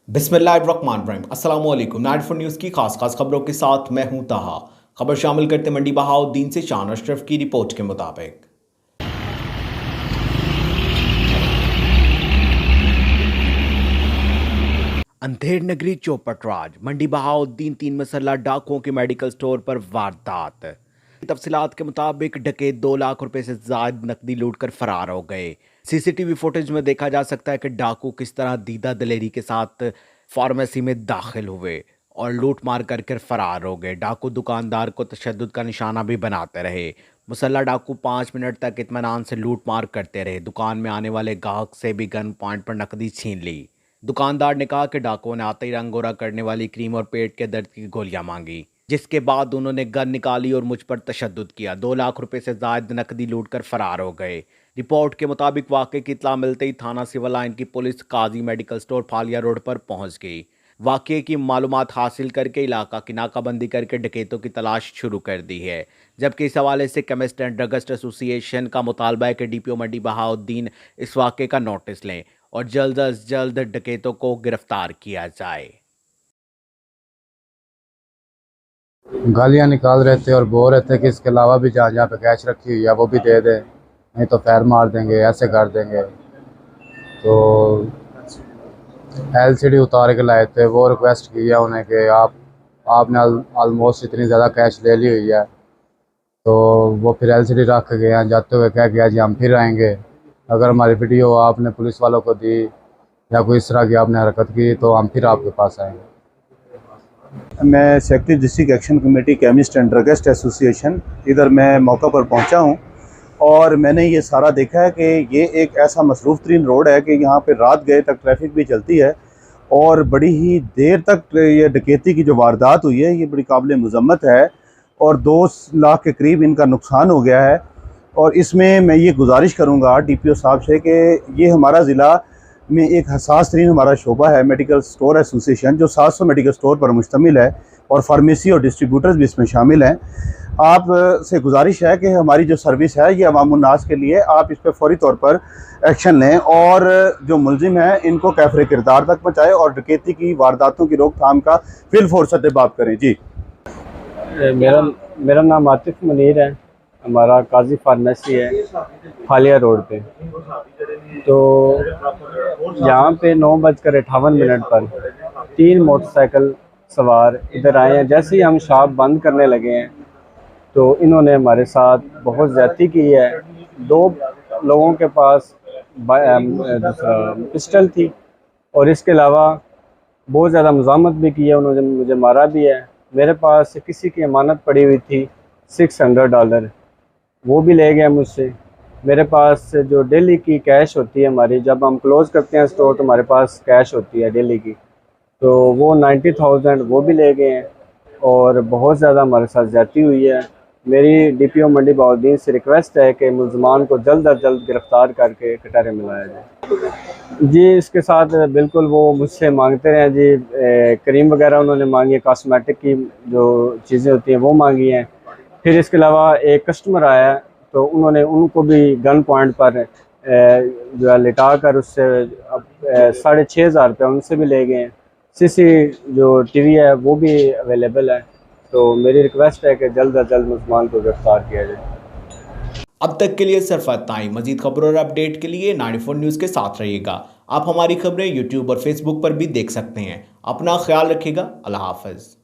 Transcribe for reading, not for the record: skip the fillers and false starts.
बिस्मिल्लाहिर्रहमानिर्रहीम। अस्सलाम वालेकुम। 94 न्यूज़ की खास खबरों के साथ मैं हूं ताहा। खबर शामिल करते मंडी बहाउद्दीन से शान अशरफ की रिपोर्ट के मुताबिक अंधेर नगरी चौपटराज मंडी बहाउद्दीन 3 मसल्ला डाकुओं के मेडिकल स्टोर पर वारदात। तफसीलात के मुताबिक डकैत 2 लाख रुपए से ज्यादा नकदी लूटकर फरार हो गए। सीसीटीवी फुटेज में देखा जा सकता है कि डाकू किस तरह दीदा दिलेरी के साथ फार्मेसी में दाखिल हुए और लूट मार करके फरार हो गए। डाकू दुकानदार को तशद्दुद का निशाना भी बनाते रहे। मुसल्ला डाकू 5 मिनट तक इत्मीनान से लूट मार करते रहे। दुकान में आने वाले ग्राहक से भी गन पॉइंट पर नकदी छीन ली। दुकानदार ने कहा कि डाकुओं ने आते ही रंग गोरा करने वाली क्रीम और पेट के दर्द की गोलियां मांगी, जिसके बाद उन्होंने गन निकाली और मुझ पर तशद्दुद किया। 2 लाख रुपए से ज्यादा नकदी लूटकर फरार हो गए। रिपोर्ट के मुताबिक वाकये की इत्तला मिलते ही थाना सिविल लाइन की पुलिस काजी मेडिकल स्टोर फालिया रोड पर पहुंच गई। वाकये की मालूमात हासिल करके इलाका की नाकाबंदी करके डकैतों की तलाश शुरू कर दी है। जबकि इस हवाले से केमिस्ट एंड ड्रगिस्ट एसोसिएशन का मुतालबा है कि डीपीओ मंडी बहाउद्दीन इस वाकये का नोटिस लें और जल्द अज जल्द डकैतों को गिरफ्तार किया जाए। गालियाँ निकाल रहे थे और बोल रहे थे कि इसके अलावा भी जहाँ जहाँ पे कैश रखी हुई है वो भी दे दें, नहीं तो फैर मार देंगे, ऐसे कर देंगे। तो एलसीडी उतार के लाए थे। वो रिक्वेस्ट की है उन्हें कि आपने ऑलमोस्ट इतनी ज़्यादा कैश ले ली हुई है। तो वो फिर एलसीडी रख के गए हैं, जाते हुए कह गया जी हम फिर आएंगे। अगर हमारी वीडियो आपने पुलिस वालों को दी या कोई इस तरह की आपने हरकत की तो हम फिर आपके पास आएंगे। मैं secretary district action committee chemist and druggist association, इधर मैं मौका पर पहुंचा हूं और मैंने ये सारा देखा है कि ये एक ऐसा मसरूफ़ तरीन रोड है कि यहाँ पे रात गए तक ट्रैफिक भी चलती है और बड़ी ही देर तक ये डकैती की जो वारदात हुई है ये बड़ी काबिल मज़म्मत है और 2 लाख के करीब इनका नुकसान हो गया है। और इसमें मैं ये गुजारिश करूँगा डीपीओ साहब से कि ये हमारा ज़िला में एक हसास तरीन हमारा शोबा है मेडिकल स्टोर एसोसिएशन, जो 700 मेडिकल स्टोर पर मुश्तमिल है और फार्मेसी और डिस्ट्रीब्यूटर्स भी इसमें शामिल हैं। आप से गुजारिश है कि हमारी जो सर्विस है ये अवामुन्नास के लिए, आप इस पर फौरी तौर पर एक्शन लें और जो मुलजिम हैं इनको कैफरे किरदार तक पहुँचाएँ और डकैती की वारदातों की रोकथाम का फिल फोर्स बात करें। जी, मेरा नाम आतिफ मुनीर है। हमारा काजी फार्मेसी है फालिया रोड पे। तो यहाँ पे 9:58 पर 3 मोटरसाइकिल सवार इधर आए हैं। जैसे ही हम शॉप बंद करने लगे हैं तो इन्होंने हमारे साथ बहुत ज़्यादती की है। 2 लोगों के पास पिस्टल थी और इसके अलावा बहुत ज़्यादा मज़ामत भी की है। उन्होंने मुझे मारा भी है। मेरे पास किसी की अमानत पड़ी हुई थी $600, वो भी ले गए मुझसे। मेरे पास जो डेली की कैश होती है हमारी, जब हम क्लोज़ करते हैं स्टोर तो हमारे पास कैश होती है डेली की, तो वो 90,000 वो भी ले गए हैं और बहुत ज़्यादा हमारे साथ ज़्यादती हुई है। मेरी डीपीओ मंडी बहाउद्दीन से रिक्वेस्ट है कि मुल्ज़मान को जल्द अज जल्द गिरफ़्तार करके कटहरे में लाया जाए। जी, इसके साथ बिल्कुल वो मुझसे मांगते रहे जी, क्रीम वगैरह उन्होंने मांगी है, कॉस्मेटिक की जो चीज़ें होती हैं वो मांगी हैं। फिर इसके अलावा एक कस्टमर आया तो उन्होंने उनको भी गन पॉइंट पर जो है लिटा कर उससे 6,500 रुपये उनसे भी ले गए हैं। सीसी जो टीवी है वो भी अवेलेबल है। तो मेरी रिक्वेस्ट है कि जल्द अज जल्द मुसलमान को गिरफ्तार किया जाए। अब तक के लिए सिर्फ इतना ही। मजीद खबरों और अपडेट के लिए 94 न्यूज़ के साथ रहिएगा। आप हमारी खबरें यूट्यूब और फेसबुक पर भी देख सकते हैं। अपना ख्याल रखिएगा। अल्लाह हाफ़िज़।